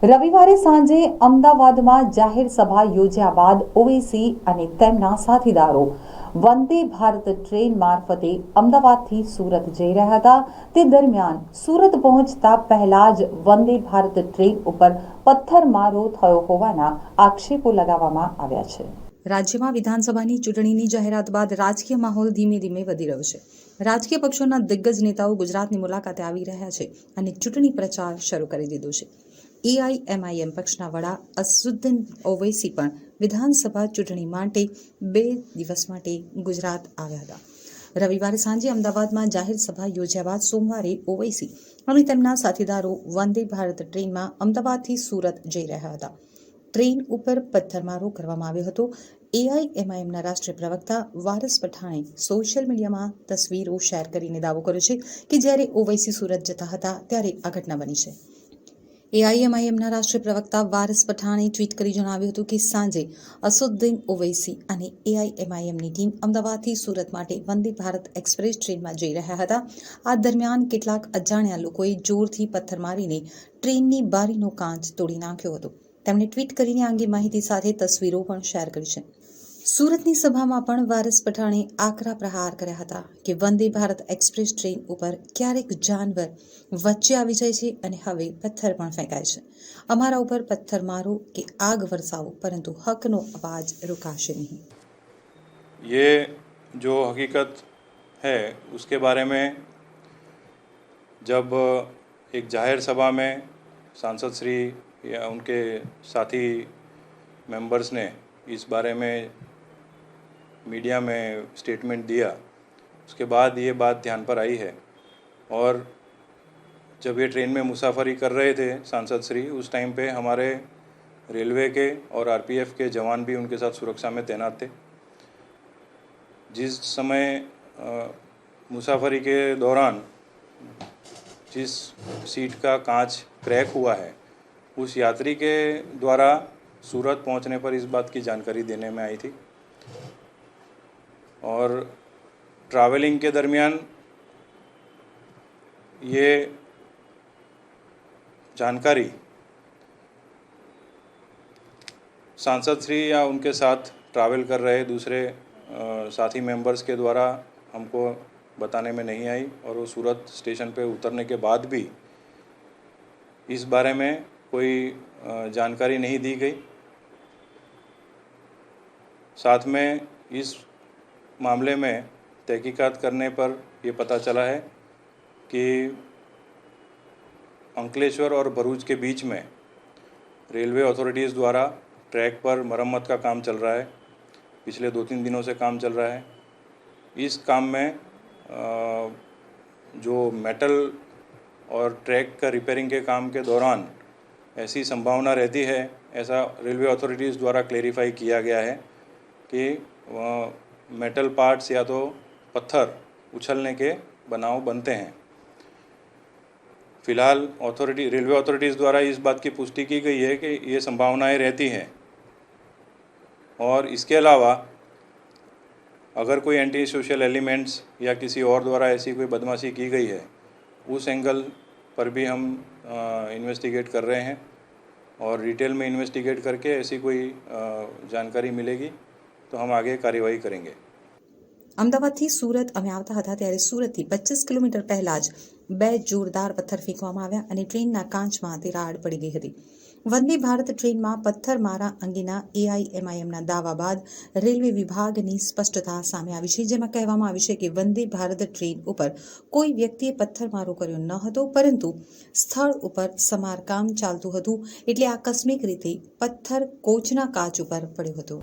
રવિવારે સાંજે અમદાવાદમાં જાહેર સભા યોજ્યા બાદ ઓવૈસી અને તેમના સાથીદારો વંદે ભારત ટ્રેન મારફતે અમદાવાદથી સુરત જઈ રહ્યા હતા। તે દરમિયાન સુરત પહોંચતા પહેલા જ વંદે ભારત ટ્રેન ઉપર પથ્થરમારો થયો હોવાના આક્ષેપો લગાવવામાં આવ્યા છે। રાજ્યમાં વિધાનસભાની ચૂંટણીની જાહેરાત બાદ રાજકીય માહોલ ધીમે ધીમે વધી રહ્યો છે। રાજકીય પક્ષોના દિગ્ગજ નેતાઓ ગુજરાતની મુલાકાતે આવી રહ્યા છે અને ચૂંટણી પ્રચાર શરૂ કરી દીધો છે। એઆઈએમઆઈએમ પક્ષના વડા અસદુદ્દીન ઓવૈસી પણ વિધાનસભા ચૂંટણી માટે 2 દિવસ માટે ગુજરાત આવ્યા હતા। રવિવારે સાંજે અમદાવાદમાં જાહેર સભા યોજ્યા બાદ સોમવારે ઓવૈસી અને તેમના સાથીદારો વંદે ભારત ટ્રેનમાં અમદાવાદથી સુરત જઈ રહ્યા હતા। ટ્રેન ઉપર પથ્થરમારો કરવામાં આવ્યો હતો। એઆઈએમઆઈએમના રાષ્ટ્રીય પ્રવક્તા વારસ પઠાણે સોશિયલ મીડિયામાં તસવીરો શેર કરીને દાવો કર્યો છે કે જ્યારે ઓવૈસી સુરત જતા હતા ત્યારે આ ઘટના બની છે। એઆઈએમઆઈએમના રાષ્ટ્રીય પ્રવક્તા વારસ પઠાણે ટ્વીટ કરી જણાવ્યું હતું કે સાંજે અસદુદ્દીન ઓવૈસી અને એઆઈએમઆઈએમની ટીમ અમદાવાદથી સુરત માટે વંદે ભારત એક્સપ્રેસ ટ્રેનમાં જઈ રહ્યા હતા। આ દરમિયાન કેટલાક અજાણ્યા લોકોએ જોરથી પથ્થર મારીને ટ્રેનની બારીનો કાચ તોડી નાખ્યો હતો। તેમણે ટ્વીટ કરીને આ અંગે માહિતી સાથે તસવીરો પણ શેર કરી છે। સુરતની સભામાં પણ વારસ પઠાણે આકરા પ્રહાર કર્યા હતા કે વંદે ભારત એક્સપ્રેસ ટ્રેન ઉપર ક્યારેક જાનવર વચ્ચે આવી જાય છે અને હવે પથ્થર પણ ફેંકાય છે। અમારા ઉપર પથ્થર મારો કે આગ વરસાવો પરંતુ હકનો અવાજ रुकाशे नहीं। ये जो हकीकत है उसके बारे में जब एक जाहिर सभा में सांसद श्री या उनके साथी मेंबर्स ने इस बारे में मीडिया में स्टेटमेंट दिया, उसके बाद ये बात ध्यान पर आई है। और जब ये ट्रेन में मुसाफरी कर रहे थे सांसद श्री, उस टाइम पे हमारे रेलवे के और आरपीएफ के जवान भी उनके साथ सुरक्षा में तैनात थे। जिस समय मुसाफरी के दौरान जिस सीट का कांच क्रैक हुआ है, उस यात्री के द्वारा सूरत पहुंचने पर इस बात की जानकारी देने में आई थी। और ट्रैवलिंग के दरमियान ये जानकारी सांसद श्री या उनके साथ ट्रैवल कर रहे दूसरे साथी मेंबर्स के द्वारा हमको बताने में नहीं आई। और वो सूरत स्टेशन पे उतरने के बाद भी इस बारे में कोई जानकारी नहीं दी गई। साथ में इस मामले में तहकीकात करने पर ये पता चला है कि अंकलेश्वर और भरूच के बीच में रेलवे अथॉरिटीज़ द्वारा ट्रैक पर मरम्मत का काम चल रहा है। पिछले 2-3 दिनों से काम चल रहा है। इस काम में जो मेटल और ट्रैक का रिपेयरिंग के काम के दौरान ऐसी संभावना रहती है, ऐसा रेलवे अथॉरिटीज़ द्वारा क्लेरिफाई किया गया है कि मेटल पार्ट्स या तो पत्थर उछलने के बनाव बनते हैं। फ़िलहाल रेलवे अथॉरिटीज़ द्वारा इस बात की पुष्टि की गई है कि ये संभावनाएं रहती हैं। और इसके अलावा अगर कोई एंटी सोशल एलिमेंट्स या किसी और द्वारा ऐसी कोई बदमाशी की गई है, उस एंगल पर भी हम इन्वेस्टिगेट कर रहे हैं। और डिटेल में इन्वेस्टिगेट करके ऐसी कोई जानकारी मिलेगी तो हम आगे कार्यवाही करेंगे। અમદાવાદથી સુરત અમે આવતા હતા ત્યારે સુરતથી 25 કિલોમીટર પહેલા જ 2 જોરદાર પથ્થર ફેંકવામાં આવ્યા અને ટ્રેનના કાચમાં તિરાડ પડી ગઈ હતી। વંદે ભારત ટ્રેનમાં પથ્થરમારા અંગેના એઆઈએમઆઈએમના દાવા બાદ રેલવે વિભાગની સ્પષ્ટતા સામે આવી છે, જેમાં કહેવામાં આવ્યું છે કે વંદે ભારત ટ્રેન ઉપર કોઈ વ્યક્તિએ પથ્થરમારો કર્યો ન હતો, પરંતુ સ્થળ ઉપર સમારકામ ચાલતું હતું એટલે આકસ્મિક રીતે પથ્થર કોચના કાચ ઉપર પડ્યો હતો।